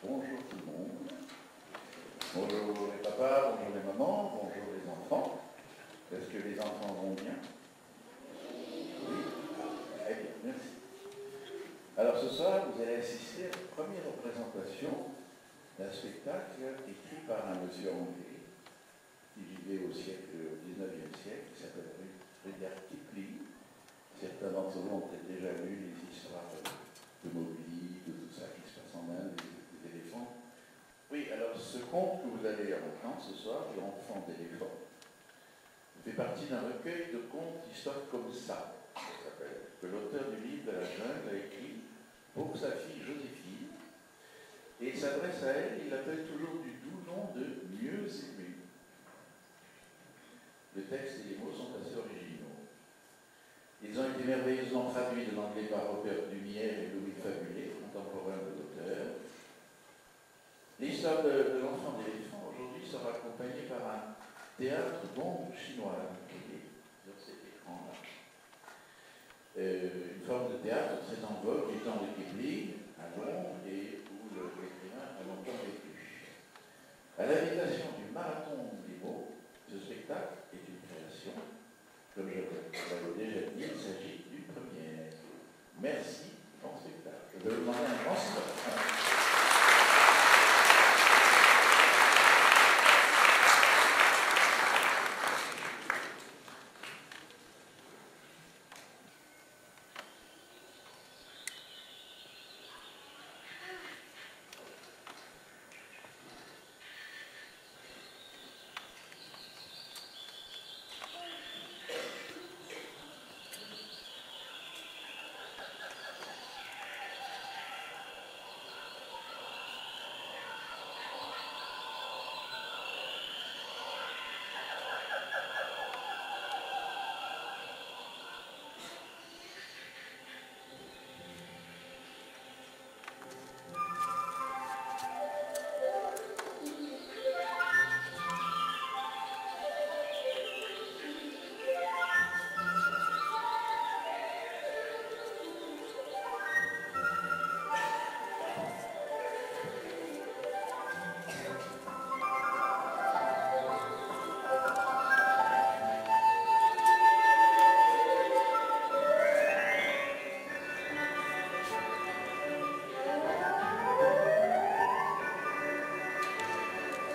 Bonjour tout le monde. Bonjour les papas, bonjour les mamans, bonjour les enfants. Est-ce que les enfants vont bien? Oui. Très bien, merci. Alors ce soir, vous allez assister à la première représentation d'un spectacle écrit par un monsieur anglais qui vivait au siècle XIXe siècle, qui s'appelle Rudyard Kipling. Certains d'entre vous ont peut-être déjà lu les histoires de Mowgli, de tout ça qui se passe en Inde, des éléphants. Oui, alors ce conte que vous allez entendre ce soir, L'enfant d'éléphant, fait partie d'un recueil de contes d'histoires comme ça s'appelle, que l'auteur du livre de la jungle a écrit pour sa fille Joséphine, et il s'adresse à elle, il l'appelle toujours du doux nom de Mieux aimé. Le texte et les mots sont assez originaux. Ils ont été merveilleusement traduits de l'anglais par Robert Dumière et Louis Fabulé, contemporains de l'auteur. L'histoire de l'enfant d'éléphant aujourd'hui sera accompagnée par un théâtre bombe chinois qui est sur cet écran-là. Une forme de théâtre très en vogue du temps de Kipling à Londres et où l'écrivain a longtemps vécu. À l'invitation du Marathon des mots, ce spectacle est une création. Comme je l'avais déjà dit, il s'agit d'une première. Merci, bon spectacle. Je vais vous demander un grand silence.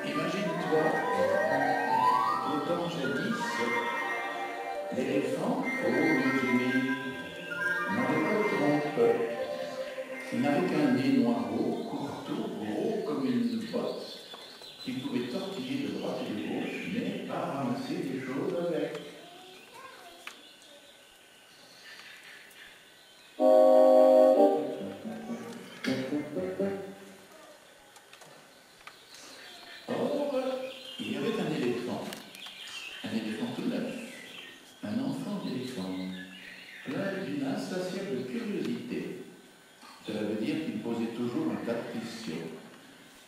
Imagine-toi, au temps jadis, l'éléphant, oh Dieu aimé, n'avait pas de trompe. Il n'avait qu'un nez noireau, courteau, gros comme une botte, qu'il pouvait tortiller de droite et de gauche, mais pas ramasser des choses avec. Or, il y avait un éléphant tout neuf, un enfant d'éléphant, plein d'une insatiable curiosité. Cela veut dire qu'il posait toujours un tas de questions.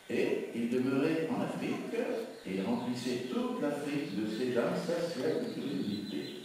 Et il demeurait en Afrique et il remplissait toute l'Afrique de ses insatiables curiosités.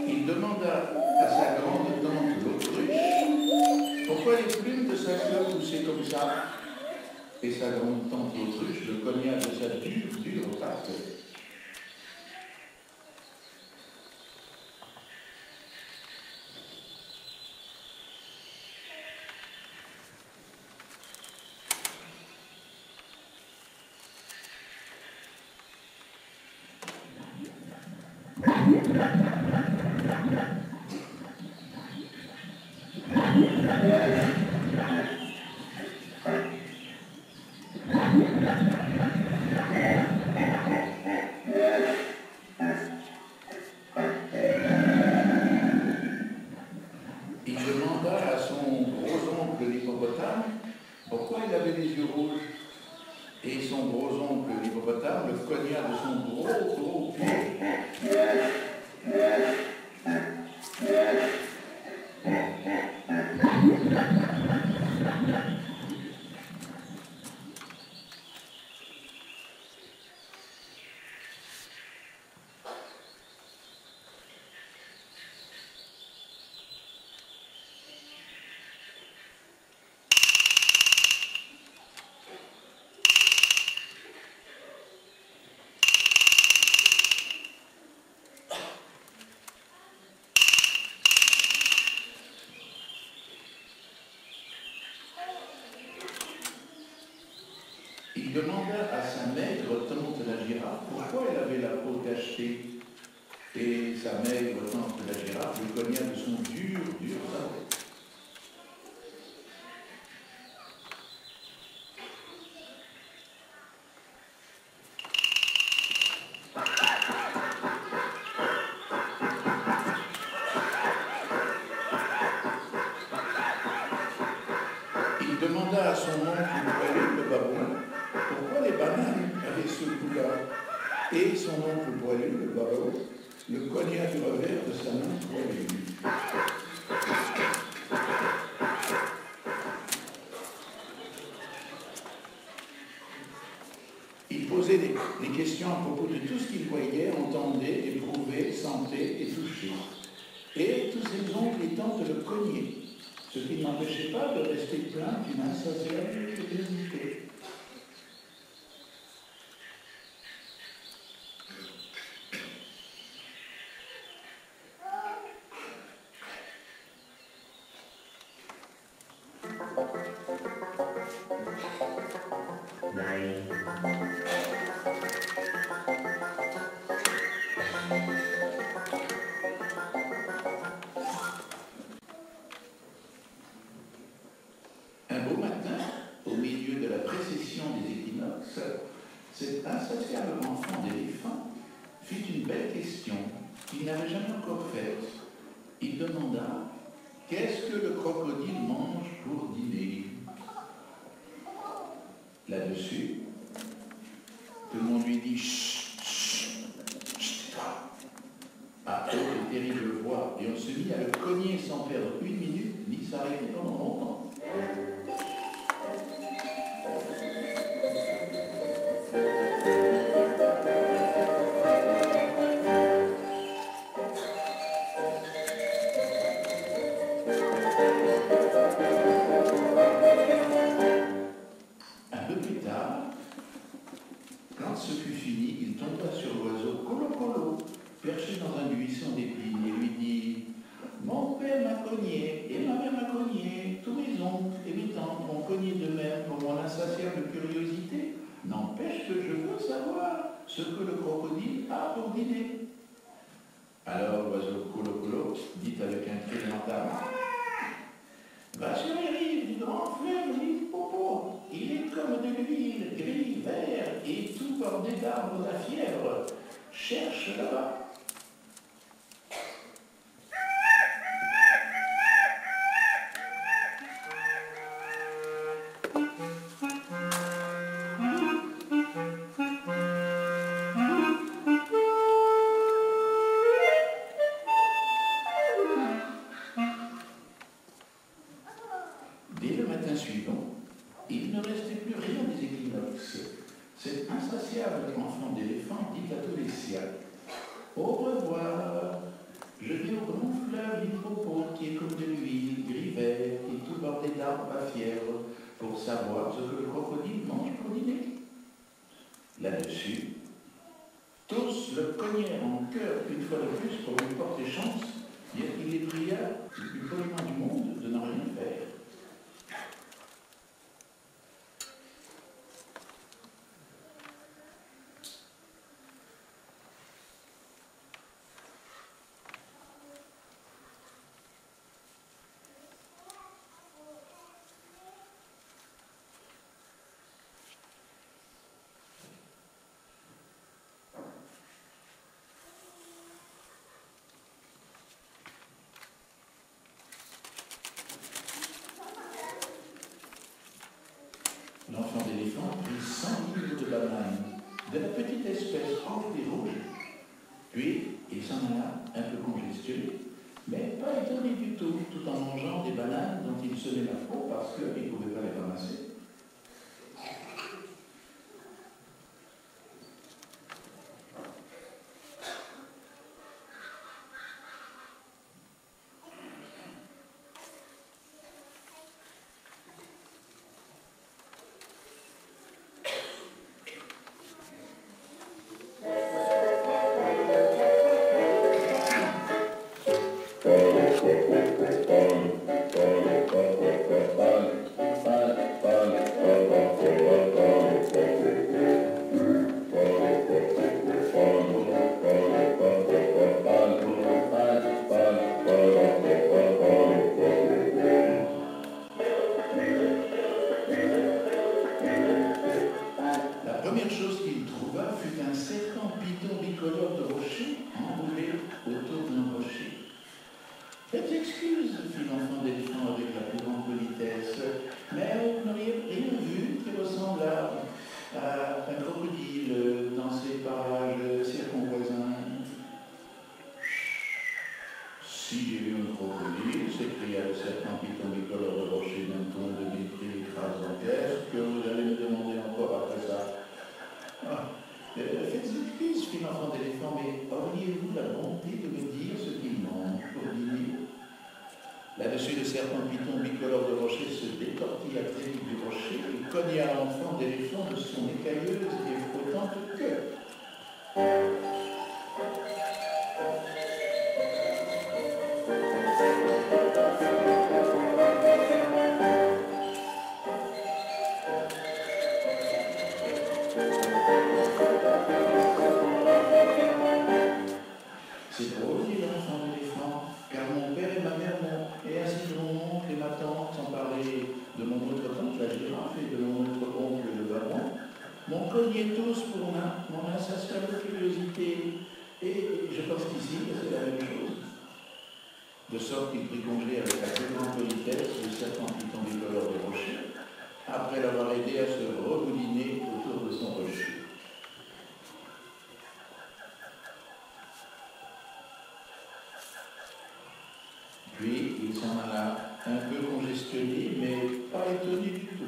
Il demanda à sa grande tante l'autruche pourquoi les plumes de sa fleur poussaient comme ça. Et sa grande tante l'autruche le cogna de sa dure patte. Il demanda à son gros-oncle l'hippopotame pourquoi il avait les yeux rouges. Et son gros-oncle l'hippopotame le cogna de son gros pied. Il demanda à sa maigre tante la girafe pourquoi elle avait la peau tachetée. Et sa maigre tante la girafe le cogna de son dur sabot. Il demanda à son oncle poilu, le babouin, pourquoi les bananes avaient ce goût-là. Et son oncle poilu, le babouin, le cogna du revers de sa main poilue. Il posait des questions à propos de tout ce qu'il voyait, entendait, éprouvait, sentait et touchait. Et tous ses oncles et tantes le cognaient, ce qui n'empêchait pas de rester plein d'une insatiable curiosité. Un beau matin, au milieu de la précession des équinoxes, cet insatiable enfant d'éléphant fit une belle question qu'il n'avait jamais encore faite. Il demanda « Qu'est-ce que le crocodile mange pour dîner ?» Là-dessus, tout le monde lui dit « Chut, chut, chut, toi !» à haute et terrible voix, et on se mit à le cogner sans perdre une minute, ni s'arrêter pendant longtemps. Un peu plus tard, quand ce fut fini, il tomba sur l'oiseau Colo-Colo, perché dans un buisson d'épines, et lui dit « Mon père m'a cogné, et ma mère m'a cogné, tous mes oncles et mes tantes m'ont cogné de même pour mon insatiable curiosité. N'empêche que je veux savoir ce que le crocodile a pour dîner. » Alors l'oiseau Colo-Colo dit avec un cri lamentable « Va sur les rives du grand fleuve Limpopo, il est comme de l'huile, gris, vert, et tout bordé d'arbres à fièvre. Cherche là-bas. » Dès le matin suivant, il ne restait plus rien des équinoxes. Cet insatiable enfant d'éléphant dit à tous les siens « Au revoir, je vais au grand fleuve Limpopo qui est comme de l'huile, gris vert et tout bordé d'arbres à fièvre pour savoir ce que le crocodile mange pour dîner. » Là-dessus, tous le cognèrent en cœur une fois de plus pour lui porter chance, bien qu'il les pria le plus poliment du monde de n'en rien faire. de la petite espèce enflée rouge. Puis, il s'en alla un peu congestionné, mais pas étonné du tout en mangeant des bananes dont il semait la peau parce qu'il ne pouvait pas les ramasser. Là-dessus, le serpent python bicolore de rocher se détortilla très vite du rocher et cogna l'enfant d'éléphant de son écailleuse et flottante queue. C'est drôle, dit l'enfant d'éléphant, car mon père et ma mère et ainsi que mon oncle et ma tante, sans parler de mon autre tante, la girafe, et de mon autre oncle, le babouin, m'ont cogné tous pour mon insatiable curiosité. Et je pense qu'ici, c'est la même chose. De sorte qu'il prit congé avec la plus grande politesse le serpent python bicolore de rocher, après l'avoir aidé à se remouliner autour de son rocher. Puis il s'en alla un peu congestionné, mais pas étonné du tout.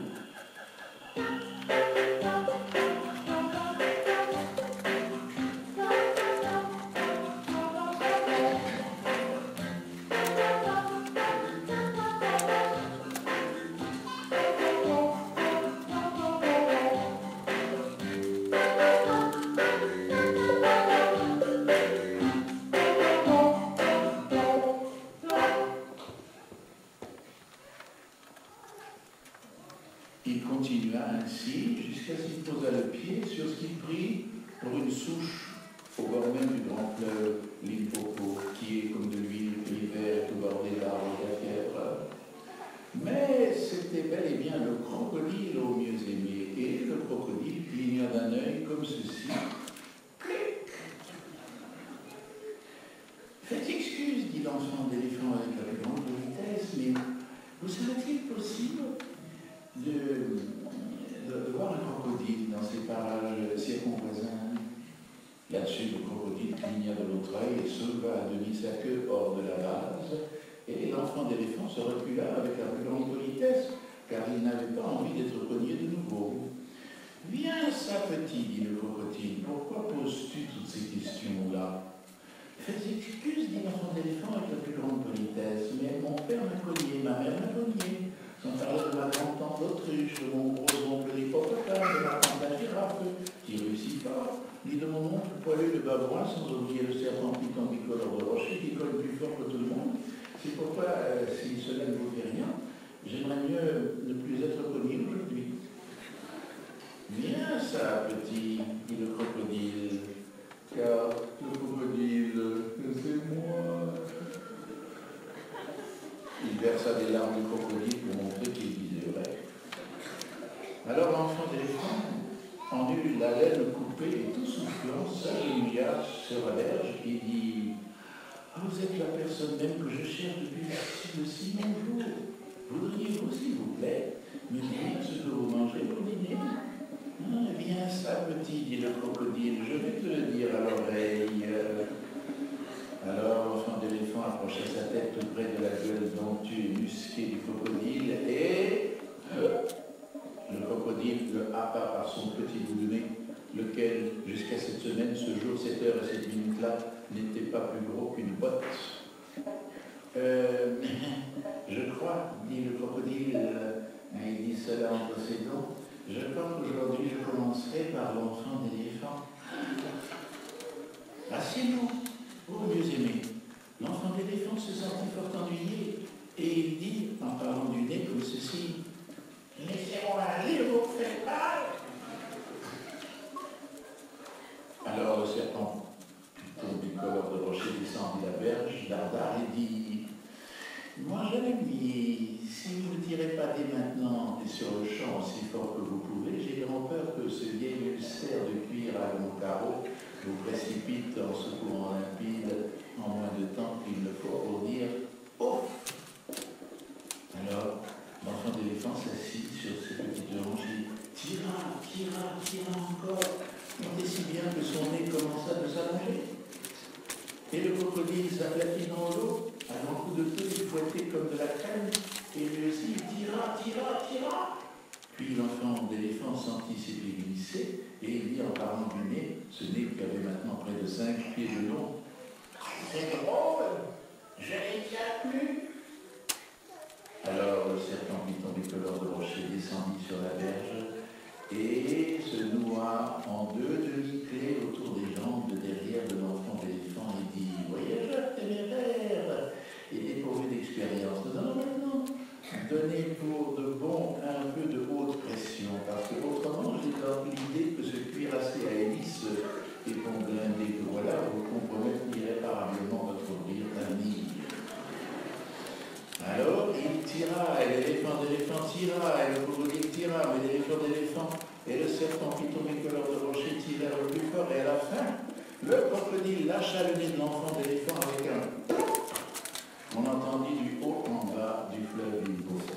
Il continua ainsi jusqu'à ce qu'il posa le pied sur ce qu'il prit pour une souche au bord même du grand fleuve Limpopo, qui est comme de l'huile l'hiver tout bordé d'arbres d'accaires. Mais c'était bel et bien le crocodile au mieux aimé, et le crocodile cligna d'un œil comme ceci. Faites excuse, dit l'enfant d'éléphant avec la plus grande politesse, mais vous serait-il possible de voir un crocodile dans ces parages circonvoisins? Là-dessus, le crocodile cligna de l'autre œil et souleva à demi sa queue hors de la base, et l'enfant d'éléphant se recula avec la plus grande politesse, car il n'avait pas envie d'être cogné de nouveau. « Viens ça, petit, dit le crocodile, pourquoi poses-tu toutes ces questions-là » Faites excuse, dit l'enfant d'éléphant avec la plus grande politesse, mais mon père m'a cogné, ma mère m'a cogné, sans parler de ma grand-tante l'autruche, de mon gros-oncle l'hippopotame, de ma tante la girafe, qui réussit pas, ni de mon oncle poilu le babouin, sans oublier le serpent python bicolore de rocher, qui colle plus fort que tout le monde. C'est pourquoi, si cela ne vous fait rien, j'aimerais mieux ne plus être cogné aujourd'hui. Viens ça, petit, dit le crocodile, car le crocodile, c'est moi. Il versa des larmes de crocodile pour montrer qu'il disait vrai. Alors l'enfant d'éléphant en eut la laine coupée et tout soufflant, s'agenouilla sur la berge et dit « Ah, vous êtes la personne même que je cherche depuis de si longs jours. Voudriez-vous, s'il vous plaît, me dire ce que vous mangez pour dîner ?» Viens ça, petit, dit le crocodile, je vais te le dire à l'oreille. Alors l'enfant d'éléphant approcha sa tête tout près de la gueule domptue et musquée du crocodile et le crocodile le happa par son petit bout de nez, lequel, jusqu'à cette semaine, ce jour, cette heure et cette minute-là, n'était pas plus gros qu'une botte. Je crois, dit le crocodile, il dit cela entre ses dents, je crois qu'aujourd'hui je commencerai par l'enfant d'éléphant. Assieds-vous, ô mieux aimé. L'enfant d'éléphant se sentit fort ennuyé et il dit, en parlant du nez comme ceci, laissez-moi aller, vous faites mal. Alors le serpent, bicolore de rocher, descendit la berge d'Ardard et dit, moi je l'ai si vous ne tirez pas dès maintenant et sur le champ aussi fort que vous pouvez, j'ai grand peur que ce vieil ulcère de cuir à long carreau vous précipite en secourant limpide en moins de temps qu'il ne faut pour dire « Oh !» Alors, l'enfant d'éléphant s'assit sur ses petites hanches et tira encore, tant et si bien que son nez commença de s'allonger. Et le crocodile s'aplatit dans l'eau, à grands coups de queue, il fouettait comme de la crème, et lui aussi tira. Puis l'enfant d'éléphant sentit ses pieds glisser, et il dit en parlant du nez, ce nez qui avait maintenant près de 5 pieds de long, c'est drôle, je n'y tiens plus. Alors le serpent python bicolore de rocher descendit sur la berge et se noua en 2 demi-clés autour des jambes de derrière de l'enfant d'éléphant et dit « Voyageur téméraire et dépourvu d'expérience, nous allons maintenant donner pour de bon un peu de haute pression, parce que autrement j'ai dans l'idée que ce cuirassé à hélice et qu'on blindé que voilà vous compromettre irréparablement votre rire d'avenir. » Alors il tira, et l'éléphant d'éléphant tira, et le crocodile tira, mais l'éléphant d'éléphant et le serpent python bicolore de rocher tirèrent le plus fort, et à la fin, le crocodile lâcha le nez de l'enfant d'éléphant avec un plop. On entendit du haut en bas du fleuve Limpopo.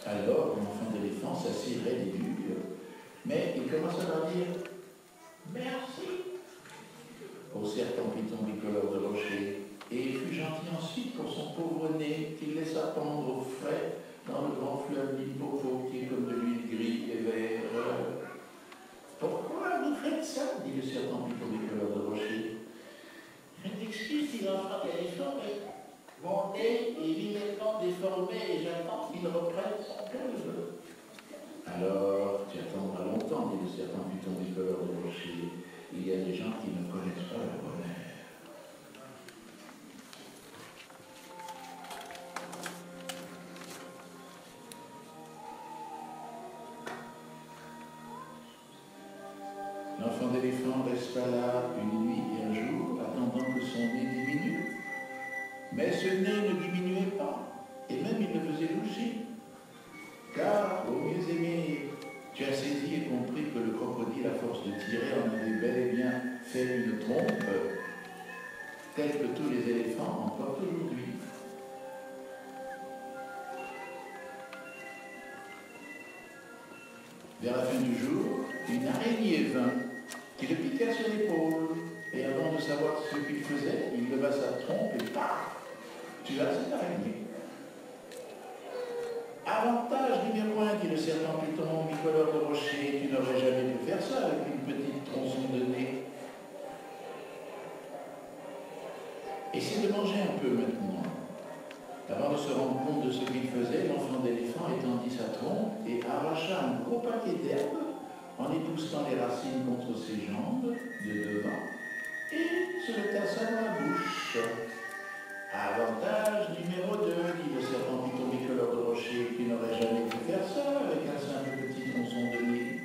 Alors l'enfant d'éléphant s'assit raide et dur, mais il commença à leur dire « Merci » au serpent python bicolore de rocher, et il fut gentil ensuite pour son pauvre nez qu'il laissa pendre au frais dans le grand fleuve Limpopo qui est comme de l'huile gris et vert. Pourquoi vous faites ça dit le serpent python bicolore de rocher. Je m'excuse, dit l'enfant d'éléphant, mais mon nez est vilalement déformé et j'attends qu'il reprenne son calme. Alors, tu attendras longtemps, dit le serpent python bicolore de rocher. Il y a des gens qui ne connaissent pas le bonheur. L'enfant d'éléphant resta là une nuit et un jour, attendant que son nez diminue. Mais ce nez ne diminuait pas, et même il le faisait bouger. Car, ô mieux aimé, tu as saisi et compris que le crocodile, à force de tirer, en avait bel et bien fait une trompe, telle que tous les éléphants en portent aujourd'hui. Vers la fin du jour, une araignée vint, qui le piqua sur l'épaule, et avant de savoir ce qu'il faisait, il leva sa trompe et paf, tua cette araignée. Avantage numéro 1, dit le serpent python bicolore de rocher, tu n'aurais jamais pu faire ça avec une petite tronçon de nez. Essaie de manger un peu maintenant. Avant de se rendre compte de ce qu'il faisait, l'enfant d'éléphant étendit sa trompe et arracha un gros paquet d'herbes en époussetant les racines contre ses jambes de devant et se le tassa dans la bouche. Avantage numéro 2, dit le serpent python bicolore de rocher, qui n'aurait jamais pu faire ça avec un simple petit tronçon de nez.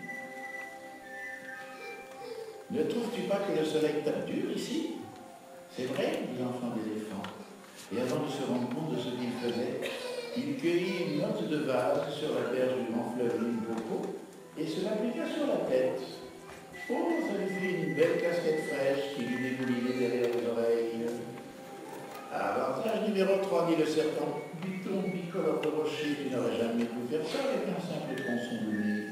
Ne trouves-tu pas que le soleil tape dur ici? C'est vrai, dit l'enfant d'éléphant. Et avant de se rendre compte de ce qu'il faisait, il cueillit une note de vase sur la berge du grand fleuve Limpopo et se l'appliqua sur la tête. Oh, ça lui fit une belle casquette fraîche qui lui dégoulinait derrière les oreilles. Avantage numéro 3, dit le serpent. Buton bicolore de rocher, tu n'aurais jamais pu faire ça avec un simple tronçon de nez.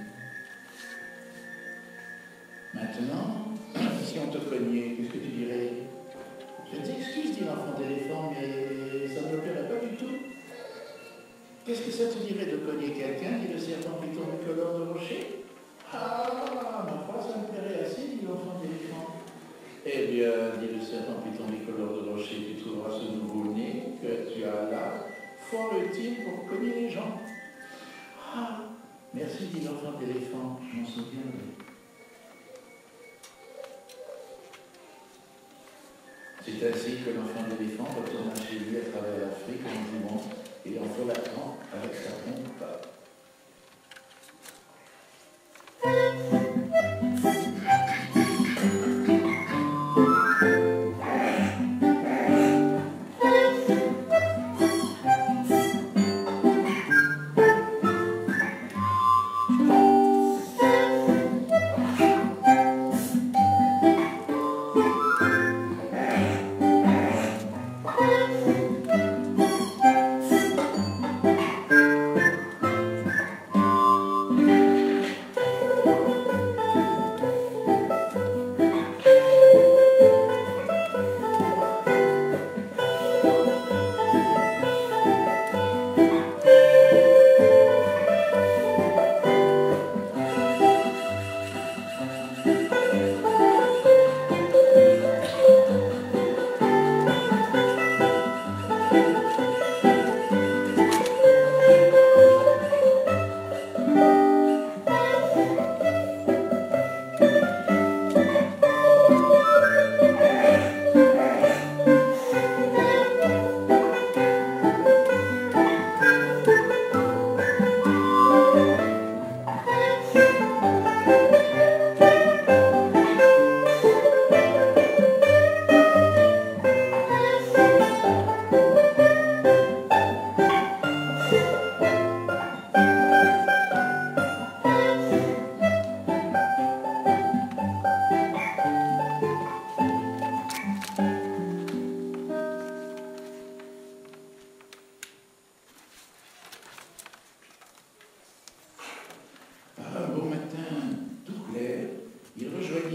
Maintenant, si on te cognait, qu'est-ce que tu dirais? Je t'excuse, dit l'enfant d'éléphant, mais ça ne me plairait pas du tout. Qu'est-ce que ça te dirait de cogner quelqu'un, dit le serpent Buton bicolore de rocher? Ah, ma foi, ça me plairait assez, dit l'enfant d'éléphant. Eh bien, dit le serpent Buton bicolore de rocher, tu trouveras ce nouveau nez que tu as là fort utile pour cogner les gens. Ah, merci, dit l'enfant d'éléphant, je m'en souviendrai. C'est ainsi que l'enfant d'éléphant retourna chez lui à travers l'Afrique en jouant et en frôlant avec sa pompe.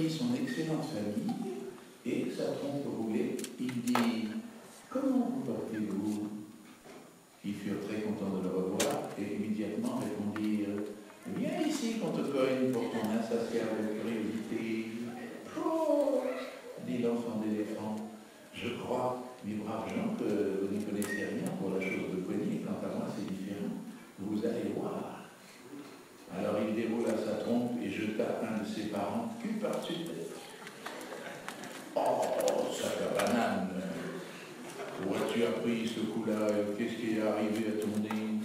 Son excellente famille et sa trompe roulée, il dit « Comment vous portez-vous » Ils furent très contents de le revoir et immédiatement répondirent « Viens ici qu'on te cogne pour ton insatiable curiosité. »« Oh » dit l'enfant d'éléphant, « je crois, mes braves gens, que vous n'y connaissez rien pour la chose de cogner. Quant à moi, c'est différent. Vous allez voir. » Alors il déroula sa trompe et jeta un de ses parents cul par-dessus tête. « Oh, sac à banane! Où as-tu appris ce coup-là? Qu'est-ce qui est arrivé à ton nez? »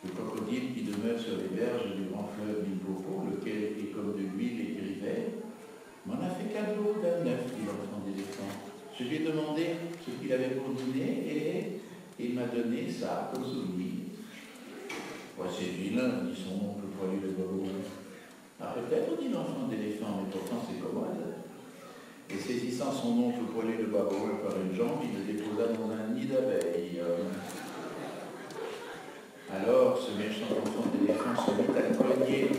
Le crocodile qui demeure sur les berges du grand fleuve Limpopo, lequel est comme de l'huile et gris vert, m'en a fait cadeau d'un œuf, dit l'enfant d'éléphant. Je lui ai demandé ce qu'il avait pour dîner et il m'a donné ça comme souvenir. « Ouais, c'est vilain, dit son oncle poilu de Bobo. »« Ah, peut-être, dit l'enfant d'éléphant, mais pourtant c'est commode. » Et saisissant son oncle poilu de Bobo par une jambe, il le déposa dans un nid d'abeilles. Alors, ce méchant enfant d'éléphant se mit à cogner